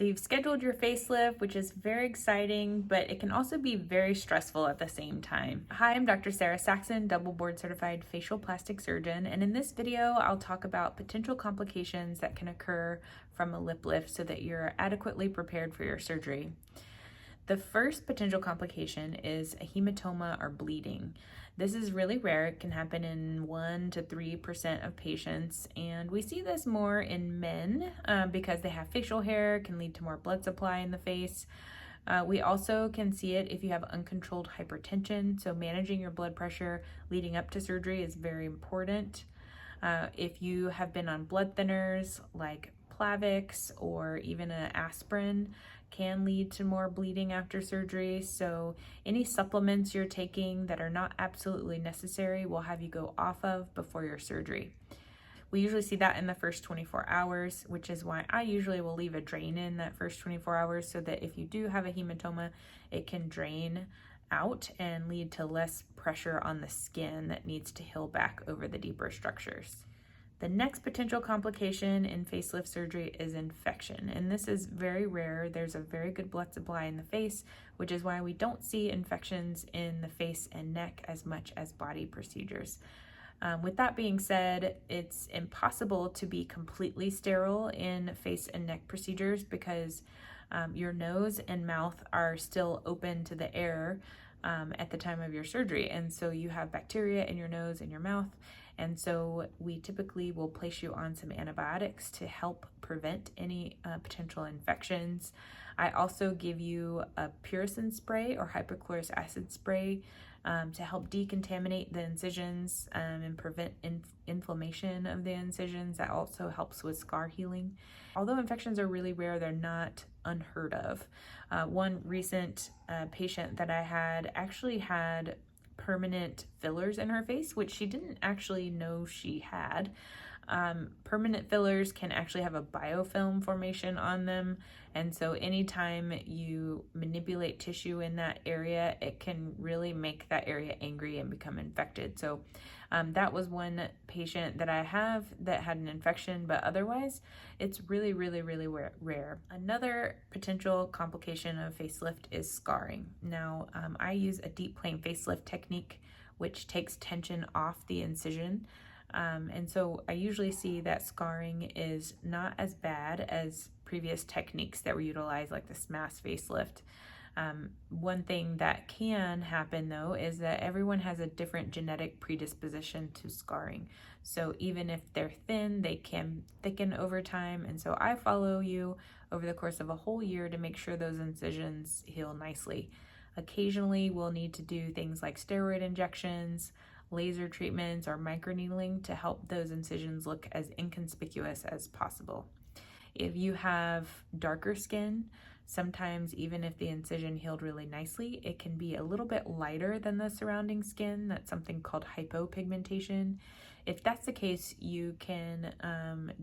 So you've scheduled your facelift, which is very exciting, but it can also be very stressful at the same time. Hi, I'm Dr. Sarah Saxon, double board certified facial plastic surgeon, and in this video, I'll talk about potential complications that can occur from a lip lift so that you're adequately prepared for your surgery. The first potential complication is a hematoma or bleeding. This is really rare. It can happen in 1 to 3% of patients, and we see this more in men because they have facial hair, can lead to more blood supply in the face. We also can see it if you have uncontrolled hypertension, so managing your blood pressure leading up to surgery is very important. If you have been on blood thinners like Plavix or even an aspirin, can lead to more bleeding after surgery. So any supplements you're taking that are not absolutely necessary will have you go off of before your surgery. We usually see that in the first 24 hours, which is why I usually will leave a drain in that first 24 hours so that if you do have a hematoma, it can drain out and lead to less pressure on the skin that needs to heal back over the deeper structures. The next potential complication in facelift surgery is infection, and this is very rare. There's a very good blood supply in the face, which is why we don't see infections in the face and neck as much as body procedures. With that being said, it's impossible to be completely sterile in face and neck procedures because your nose and mouth are still open to the air at the time of your surgery, and so you have bacteria in your nose and your mouth. And so we typically will place you on some antibiotics to help prevent any potential infections. I also give you a puricin spray or hypochlorous acid spray to help decontaminate the incisions and prevent inflammation of the incisions. That also helps with scar healing. Although infections are really rare, they're not unheard of. One recent patient that I had actually had permanent fillers in her face, which she didn't actually know she had. Permanent fillers can actually have a biofilm formation on them, and so anytime you manipulate tissue in that area, it can really make that area angry and become infected. So that was one patient that I have that had an infection, but otherwise it's really rare. Another potential complication of facelift is scarring. Now I use a deep plane facelift technique which takes tension off the incision. And so I usually see that scarring is not as bad as previous techniques that were utilized, like the SMAS facelift. One thing that can happen though is that everyone has a different genetic predisposition to scarring. So even if they're thin, they can thicken over time. And so I follow you over the course of a whole year to make sure those incisions heal nicely. Occasionally we'll need to do things like steroid injections, laser treatments, or microneedling to help those incisions look as inconspicuous as possible. If you have darker skin, sometimes even if the incision healed really nicely, it can be a little bit lighter than the surrounding skin. That's something called hypopigmentation. If that's the case, you can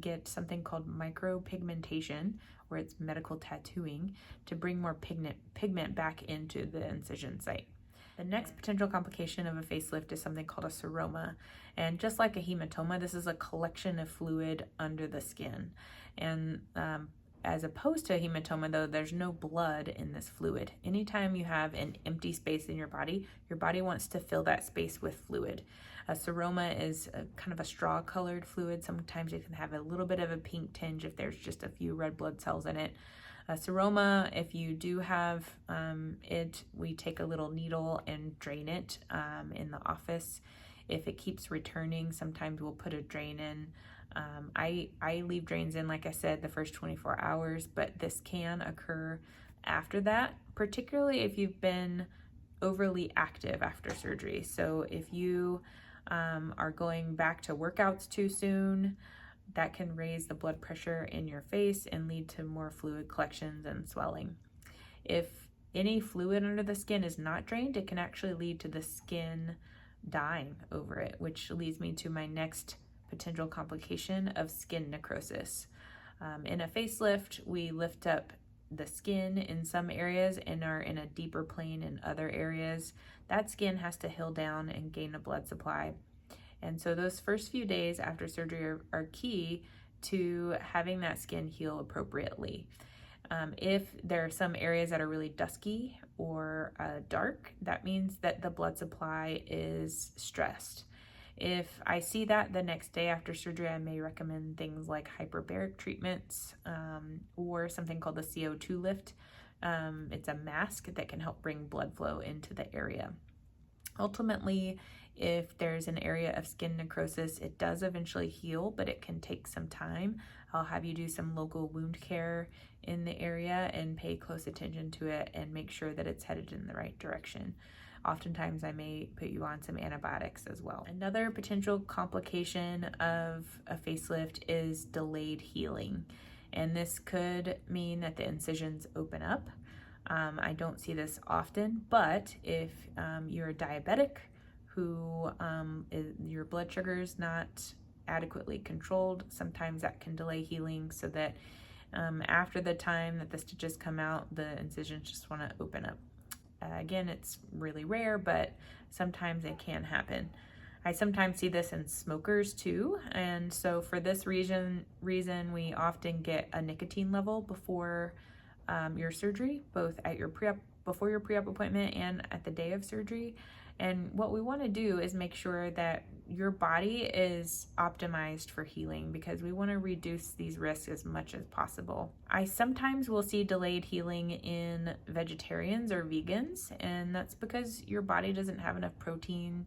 get something called micropigmentation, where it's medical tattooing, to bring more pigment back into the incision site. The next potential complication of a facelift is something called a seroma. And just like a hematoma, this is a collection of fluid under the skin. And as opposed to a hematoma, though, there's no blood in this fluid. Anytime you have an empty space in your body wants to fill that space with fluid. A seroma is kind of a straw-colored fluid. Sometimes it can have a little bit of a pink tinge if there's just a few red blood cells in it. A seroma, if you do have it, we take a little needle and drain it in the office. If it keeps returning, sometimes we'll put a drain in. I leave drains in, like I said, the first 24 hours, but this can occur after that, particularly if you've been overly active after surgery. So if you are going back to workouts too soon, that can raise the blood pressure in your face and lead to more fluid collections and swelling. If any fluid under the skin is not drained, it can actually lead to the skin dying over it, which leads me to my next potential complication of skin necrosis. In a facelift, we lift up the skin in some areas and are in a deeper plane in other areas. That skin has to heal down and gain a blood supply. And so those first few days after surgery are key to having that skin heal appropriately. If there are some areas that are really dusky or dark, that means that the blood supply is stressed. If I see that the next day after surgery, I may recommend things like hyperbaric treatments or something called the CO2 lift. It's a mask that can help bring blood flow into the area. Ultimately, if there's an area of skin necrosis, it does eventually heal, but it can take some time. I'll have you do some local wound care in the area and pay close attention to it and make sure that it's headed in the right direction. Oftentimes, I may put you on some antibiotics as well. Another potential complication of a facelift is delayed healing. And this could mean that the incisions open up. I don't see this often, but if you're diabetic who your blood sugar is not adequately controlled, sometimes that can delay healing so that after the time that the stitches come out, the incisions just want to open up. Again, it's really rare, but sometimes it can happen. I sometimes see this in smokers too, and so for this reason we often get a nicotine level before your surgery, both at your before your pre-op appointment and at the day of surgery. And what we want to do is make sure that your body is optimized for healing, because we want to reduce these risks as much as possible. I sometimes will see delayed healing in vegetarians or vegans, and that's because your body doesn't have enough protein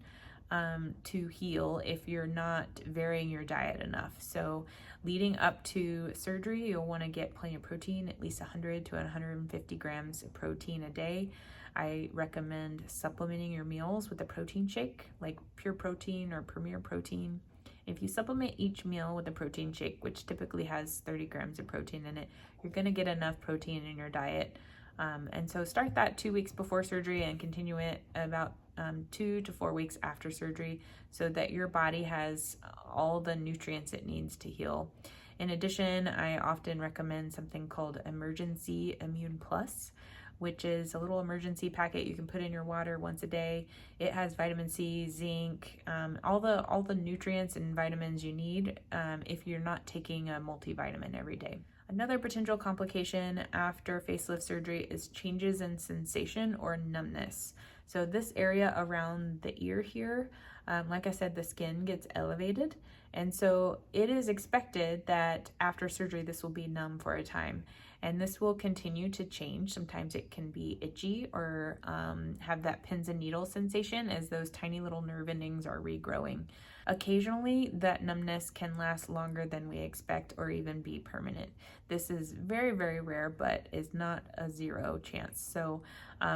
to heal if you're not varying your diet enough. So leading up to surgery, you'll want to get plenty of protein, at least 100 to 150 grams of protein a day. I recommend supplementing your meals with a protein shake, like Pure Protein or Premier Protein. If you supplement each meal with a protein shake, which typically has 30 grams of protein in it, you're going to get enough protein in your diet. And so start that 2 weeks before surgery and continue it about 2 to 4 weeks after surgery, so that your body has all the nutrients it needs to heal. In addition, I often recommend something called Emergency Immune Plus, which is a little emergency packet you can put in your water once a day. It has vitamin C, zinc, all the nutrients and vitamins you need if you're not taking a multivitamin every day. Another potential complication after facelift surgery is changes in sensation or numbness. So this area around the ear here, like I said, the skin gets elevated. And so it is expected that after surgery, this will be numb for a time. And this will continue to change. Sometimes it can be itchy or have that pins and needles sensation as those tiny little nerve endings are regrowing. Occasionally, that numbness can last longer than we expect or even be permanent. This is very, very rare, but is not a zero chance. So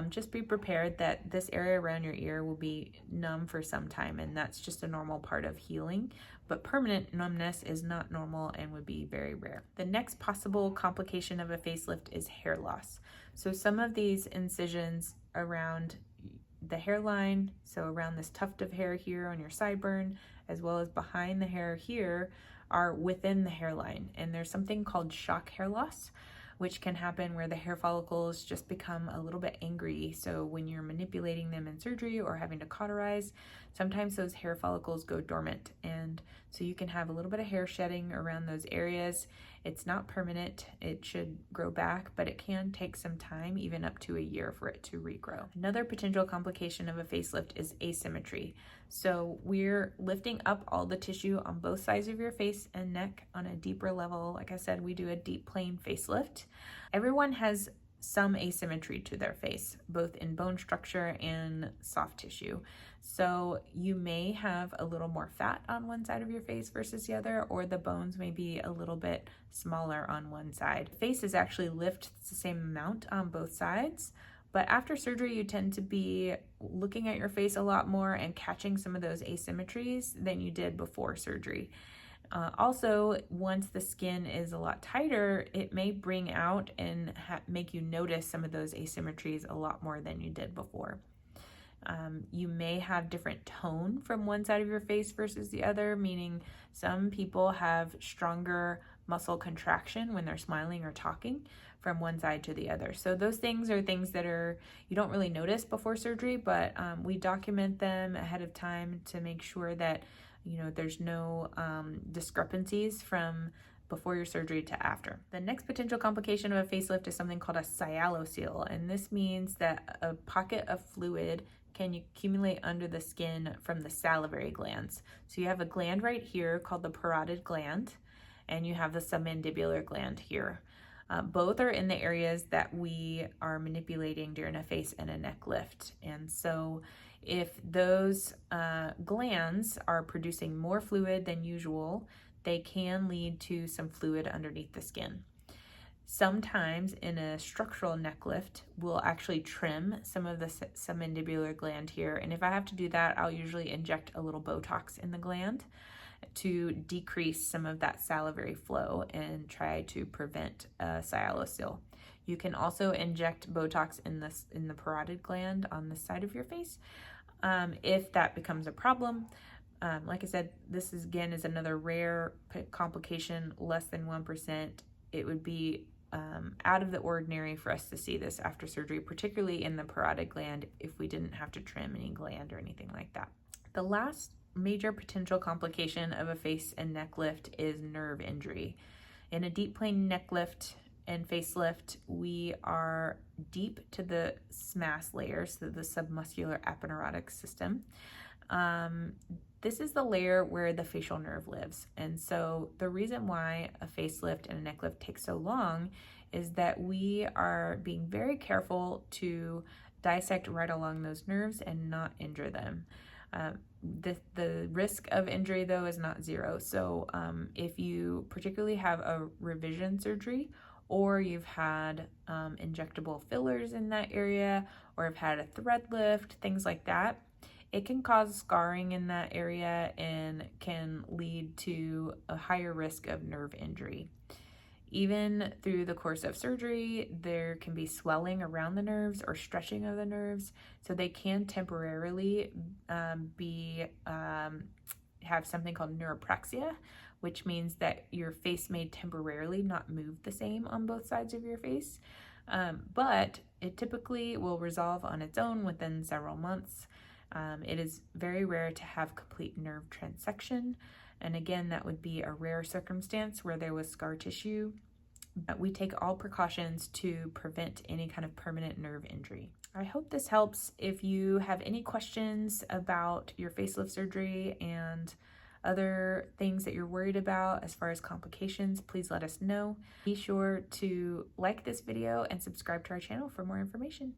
just be prepared that this area around your ear will be numb for some time, and that's just a normal part of healing. But permanent numbness is not normal and would be very rare. The next possible complication of a facelift is hair loss. So some of these incisions around the hairline, so around this tuft of hair here on your sideburn, as well as behind the hair here, are within the hairline. And there's something called shock hair loss, which can happen where the hair follicles just become a little bit angry. So when you're manipulating them in surgery or having to cauterize, sometimes those hair follicles go dormant. And so you can have a little bit of hair shedding around those areas. It's not permanent. It should grow back, but it can take some time, even up to a year, for it to regrow. Another potential complication of a facelift is asymmetry. So we're lifting up all the tissue on both sides of your face and neck on a deeper level. Like I said, we do a deep plane facelift. Everyone has some asymmetry to their face, both in bone structure and soft tissue. So you may have a little more fat on one side of your face versus the other, or the bones may be a little bit smaller on one side. The face is actually lifted the same amount on both sides, but after surgery, you tend to be looking at your face a lot more and catching some of those asymmetries than you did before surgery. Also, once the skin is a lot tighter, it may bring out and make you notice some of those asymmetries a lot more than you did before. You may have different tone from one side of your face versus the other, meaning some people have stronger muscle contraction when they're smiling or talking from one side to the other. So those things are things that you don't really notice before surgery, but we document them ahead of time to make sure that there's no discrepancies from before your surgery to after. The next potential complication of a facelift is something called a sialocele, and this means that a pocket of fluid can accumulate under the skin from the salivary glands. So you have a gland right here called the parotid gland, and you have the submandibular gland here. Both are in the areas that we are manipulating during a face and a neck lift. And so if those glands are producing more fluid than usual, they can lead to some fluid underneath the skin. Sometimes in a structural neck lift, we'll actually trim some of the submandibular gland here. And if I have to do that, I'll usually inject a little Botox in the gland to decrease some of that salivary flow and try to prevent a sialocele. You can also inject Botox in the parotid gland on the side of your face if that becomes a problem. Like I said, this is another rare complication, less than 1%. It would be out of the ordinary for us to see this after surgery, particularly in the parotid gland if we didn't have to trim any gland or anything like that. The last major potential complication of a face and neck lift is nerve injury. In a deep plane neck lift and facelift, we are deep to the SMAS layer, so the submuscular aponeurotic system. This is the layer where the facial nerve lives. And so the reason why a facelift and a neck lift takes so long is that we are being very careful to dissect right along those nerves and not injure them. The risk of injury, though, is not zero. So if you particularly have a revision surgery, or you've had injectable fillers in that area, or have had a thread lift, things like that, it can cause scarring in that area and can lead to a higher risk of nerve injury. Even through the course of surgery, there can be swelling around the nerves or stretching of the nerves, so they can temporarily have something called neuropraxia, which means that your face may temporarily not move the same on both sides of your face, but it typically will resolve on its own within several months. It is very rare to have complete nerve transection, and again, that would be a rare circumstance where there was scar tissue. We take all precautions to prevent any kind of permanent nerve injury. I hope this helps. If you have any questions about your facelift surgery and other things that you're worried about as far as complications, please let us know. Be sure to like this video and subscribe to our channel for more information.